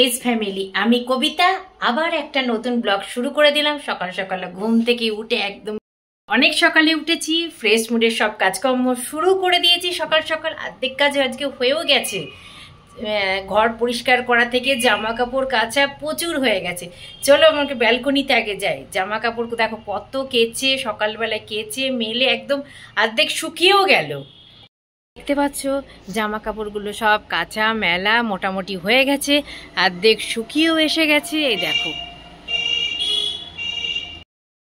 Age family, আমি কবিতা আবার একটা নতুন ব্লগ শুরু করে দিলাম। সকাল সকাল ঘুম থেকে উঠে একদম অনেক সকালে উঠেছি, ফ্রেশ মুডে সব কাজকর্ম শুরু করে দিয়েছি। সকাল সকাল অর্ধেক কাজ আজকে হয়েও গেছে। ঘর পরিষ্কার করা থেকে জামা কাপড় কাচা প্রচুর হয়ে গেছে। চলো আমাকে ব্যালকনিতে আগে যাই। জামা কাপড় দেখো কত কেচে, সকালবেলায় কেচে মেলে একদম অর্ধেক শুকিয়েও গেল। দেখতে পাচ্ছ জামা কাপড়গুলো সব কাঁচা মেলা মোটামুটি হয়ে গেছে, অর্ধেক শুকিয়েও এসে গেছে। এই দেখো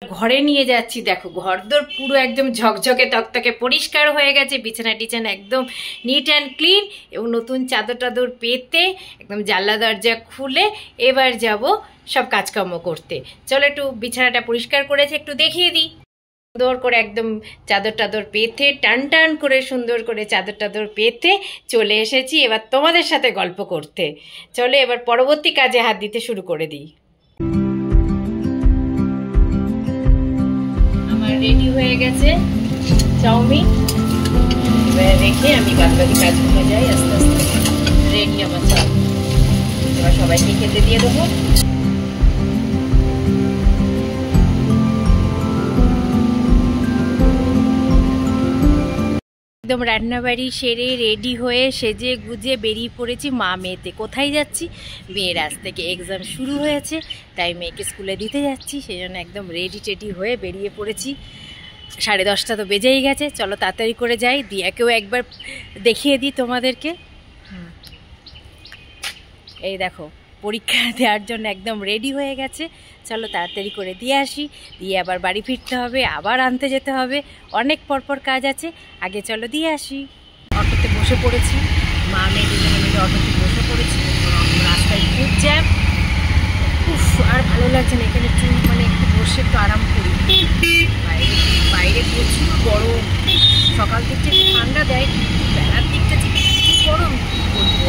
ঘরে নিয়ে যাচ্ছি, দেখো ঘরদোর পুরো একদম ঝকঝকে তকতকে পরিষ্কার হয়ে গেছে। বিছানা টিছানা একদম নিট অ্যান্ড ক্লিন এবং নতুন চাদর টাদর পেতে একদম জানলা দরজা খুলে এবার যাব সব কাজকর্ম করতে। চলো একটু বিছানাটা পরিষ্কার করেছে একটু দেখিয়ে দিই। সুন্দর করে একদম চাদর টাদর পেতে টান টান করে সুন্দর করে চাদর টাদর পেতে চলে এসেছি এবার তোমাদের সাথে গল্প করতে। চলো এবার পরবর্তী কাজে হাত দিতে শুরু করে দিই। আমার রেডি হয়ে গেছে চাউমিন, এবার রেখে আমি বাদবাকি কাজগুলো যাই আস্তে আস্তে। রেডি আমার চাউমিন, এবার সবাইকে খেতে দিয়ে দেবো। একদম রান্নাবাড়ি সেরে রেডি হয়ে সেজে গুজে বেরিয়ে পড়েছি মা মেয়েতে। কোথায় যাচ্ছি? মেয়ের আজ থেকে এক্সাম শুরু হয়েছে, তাই মেয়েকে স্কুলে দিতে যাচ্ছি, সেই জন্য একদম রেডি টেডি হয়ে বেরিয়ে পড়েছি। 10:30 তো বেজেই গেছে, চলো তাড়াতাড়ি করে যাই, দিয়াকেও একবার দেখিয়ে দিই তোমাদেরকে। এই দেখো পরীক্ষা দেওয়ার জন্য একদম রেডি হয়ে গেছে। চলো তাড়াতাড়ি করে দিয়ে আসি, দিয়ে আবার বাড়ি ফিরতে হবে, আবার আনতে যেতে হবে, অনেক পরপর কাজ আছে। আগে চলো দিয়ে আসি। অটোতে বসে পড়েছি, মা মেয়ে দুজনে মিলে অটোতে বসে পড়েছি। রাস্তায় খুব জ্যাম, উফ আর ভালো লাগছে না এখানে। একটু একটু বসে একটু আরাম করি। বাইরে প্রচুর গরম, সকাল থেকে ঠান্ডা দেয়, বেলার দিকটা যে প্রচুর গরম বলবো।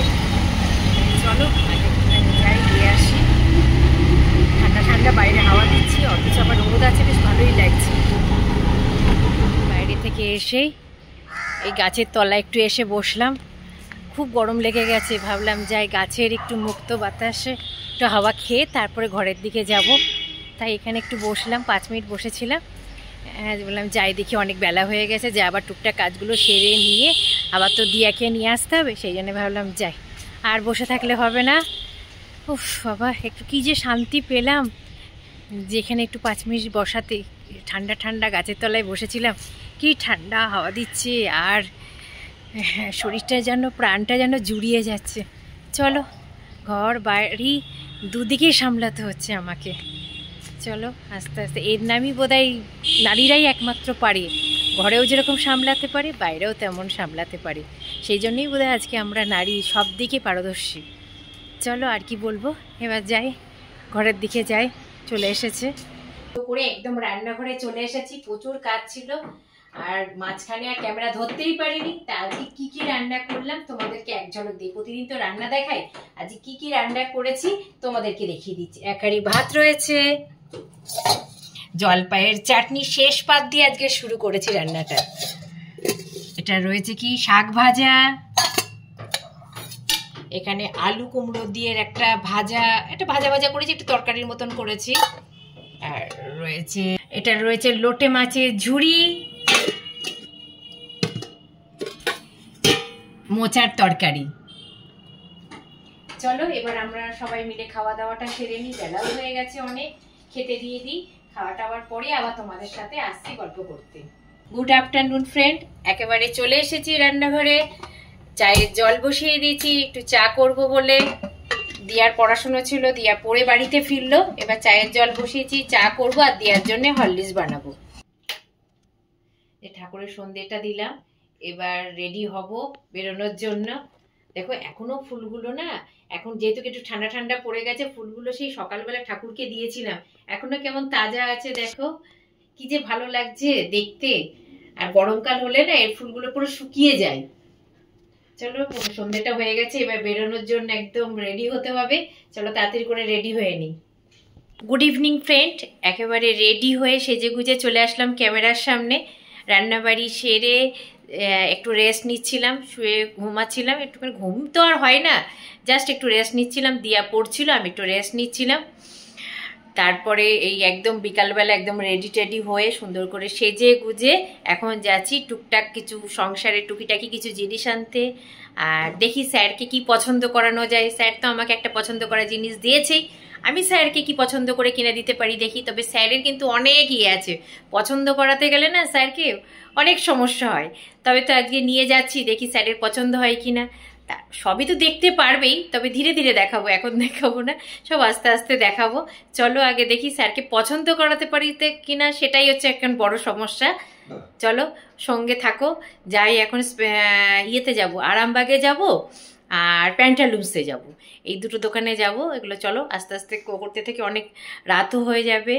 চলো আগে যাই দিয়ে আসি। ঠান্ডা ঠান্ডা বাইরে হাওয়া দিচ্ছি, অথচ আবার রোদ আছে, বেশ ভালোই লাগছে। বাইরে থেকে এসেই এই গাছের তলায় একটু এসে বসলাম, খুব গরম লেগে গেছে। ভাবলাম যাই গাছের একটু মুক্ত বাতাসে একটু হাওয়া খেয়ে তারপরে ঘরের দিকে যাব, তাই এখানে একটু বসলাম। 5 মিনিট বসেছিলাম। বললাম যাই দেখি, অনেক বেলা হয়ে গেছে, যে আবার টুকটাক কাজগুলো সেরে নিয়ে আবার তো দিয়াকে নিয়ে আসতে হবে, সেই জন্য ভাবলাম যাই, আর বসে থাকলে হবে না। উফ বাবা, একটু কী যে শান্তি পেলাম যেখানে একটু 5 মিনিট বসাতে। ঠান্ডা ঠান্ডা গাছের তলায় বসেছিলাম, কি ঠান্ডা হাওয়া দিচ্ছে, আর শরীরটা যেন প্রাণটা যেন জুড়িয়ে যাচ্ছে। চলো ঘর বাড়ি দুদিকেই সামলাতে হচ্ছে আমাকে। চলো আস্তে আস্তে, এর নামই বোধহয় নারীরাই একমাত্র পারে, ঘরেও যেরকম সামলাতে পারে বাইরেও তেমন সামলাতে পারে। সেই জন্যই বোধহয় আজকে আমরা নারী সব দিকে পারদর্শী। চলো আর কি বলবো, এবার যাই ঘরের দিকে যাই। চলে এসেছে করে একদম রান্নাঘরে চলে এসেছি, প্রচুর কাজ ছিল আর মাঝখানে আর ক্যামেরা ধরতেই পারিনি। তা আজকে কি কি রান্না করলাম তোমাদেরকে এক ঝলক দিই। প্রতিদিন তো রান্না দেখাই, আজকে কি কি রান্না করেছি তোমাদেরকে দেখিয়ে দিচ্ছি। এক হাঁড়ি ভাত রয়েছে, জলপাইয়ের চাটনি শেষ পাত দিয়ে আজকে শুরু করেছি রান্নাটা। এটা রয়েছে কি শাক ভাজা, এখানে আলু কুমড়ো দিয়ে একটা ভাজা, একটা ভাজা ভাজা করেছি, একটু তরকারির মতন করেছি। আর রয়েছে, এটা রয়েছে লোটে মাছের ঝুড়ি, মোচার তরকারি। চলো এবার আমরা সবাই মিলে খাওয়া দাওয়াটা সেরে নিই, বেলাও হয়ে গেছে অনেক, খেতে দিয়ে দিই। খাওয়া টাওয়ার পরে আবার তোমাদের সাথে আসছি গল্প করতে। গুড আফটারনুন ফ্রেন্ড, একেবারে চলে এসেছি রান্নাঘরে। চায়ের জল বসিয়ে দিয়েছি, একটু চা করব বলে। দিয়ার পড়াশোনা ছিল, দিয়া পড়ে বাড়িতে ফিরলো, এবার চায়ের জল বসিয়েছি, চা করব আর দিয়ার জন্য হরলিক্স বানাবো। ঠাকুরের সন্ধ্যেটা দিলাম, এবার রেডি হব বেরোনোর জন্য। দেখো এখনো ফুলগুলো না, এখন যেহেতু একটু ঠান্ডা ঠান্ডা পড়ে গেছে, ফুলগুলো সেই সকালবেলা ঠাকুরকে দিয়েছিলাম, এখনো কেমন তাজা আছে। দেখো কি যে ভালো লাগছে দেখতে। আর গরমকাল হলে না এর ফুলগুলো পুরো শুকিয়ে যায়। চলো সন্ধ্যেটা হয়ে গেছে, এবার বেরোনোর জন্য একদম রেডি হতে হবে। চলো তাড়াতাড়ি করে রেডি হয়ে নিই। গুড ইভিনিং ফ্রেন্ড, একেবারে রেডি হয়ে সেজে গুজে চলে আসলাম ক্যামেরার সামনে। রান্নাবাড়ি সেরে একটু রেস্ট নিচ্ছিলাম, শুয়ে ঘুমাচ্ছিলাম, একটুখানি ঘুম তো আর হয় না, জাস্ট একটু রেস্ট নিচ্ছিলাম। দিয়া পড়ছিল, আমি একটু রেস্ট নিচ্ছিলাম। তারপরে এই একদম বিকালবেলা একদম রেডি টেডি হয়ে সুন্দর করে সেজে গুজে এখন যাচ্ছি টুকটাক কিছু সংসারের টুকিটাকি কিছু জিনিস আনতে। আর দেখি স্যারকে কি পছন্দ করানো যায়। স্যার তো আমাকে একটা পছন্দ করা জিনিস দিয়েছেই, আমি স্যারকে কি পছন্দ করে কিনে দিতে পারি দেখি। তবে স্যারের কিন্তু অনেক ইয়ে আছে, পছন্দ করাতে গেলে না স্যারকে অনেক সমস্যা হয়। তবে তো আজকে নিয়ে যাচ্ছি, দেখি স্যারের পছন্দ হয় কিনা। তা সবই তো দেখতে পারবেই, তবে ধীরে ধীরে দেখাবো, এখন দেখাবো না, সব আস্তে আস্তে দেখাবো। চলো আগে দেখি স্যারকে পছন্দ করাতে পারি কিনা, সেটাই হচ্ছে এখন বড় সমস্যা। চলো সঙ্গে থাকো। যাই এখন ইয়েতে যাব, আরামবাগে যাব আর প্যান্টালুন্সে যাব, এই দুটো দোকানে যাব। এগুলো চলো আস্তে আস্তে করতে থেকে অনেক রাতও হয়ে যাবে।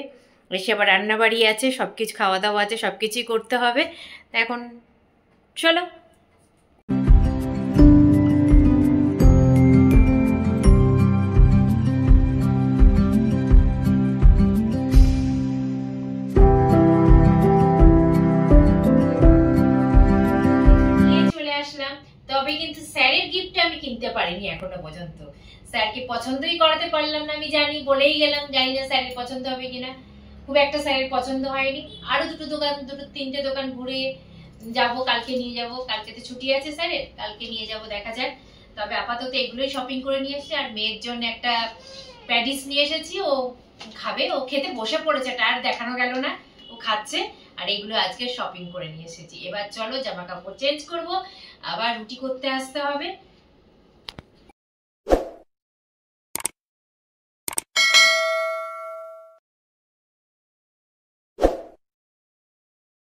এসে আবার রান্নাবাড়ি আছে, সব কিছু খাওয়া দাওয়া আছে, সব কিছুই করতে হবে। তা এখন চলো। তবে কিন্তু স্যারের গিফট আমি কিনতে পারিনি এখনো পর্যন্ত। স্যারকে পছন্দই করাতে পারলাম না, আমি জানি, বলেই গেলাম, জানি না স্যারের পছন্দ হবে কিনা। খুব একটা স্যারের পছন্দ হয়নি। আরো দুটো তিনটে দোকান ঘুরে যাব, কালকে নিয়ে যাব, কালকে তো ছুটি আছে স্যারের, কালকে নিয়ে যাব, দেখা যাক। তবে আপাতত এগুলোই শপিং করে নিয়ে এসেছি। আর মেয়ের জন্য একটা প্যাডিস নিয়ে এসেছি, ও খাবে, ও খেতে বসে পড়েছে, আর দেখানো গেল না, ও খাচ্ছে। আর এইগুলো আজকে শপিং করে নিয়ে এসেছি। এবার চলো জামা কাপড় চেঞ্জ করবো, আবার রুটি করতে আসতে হবে।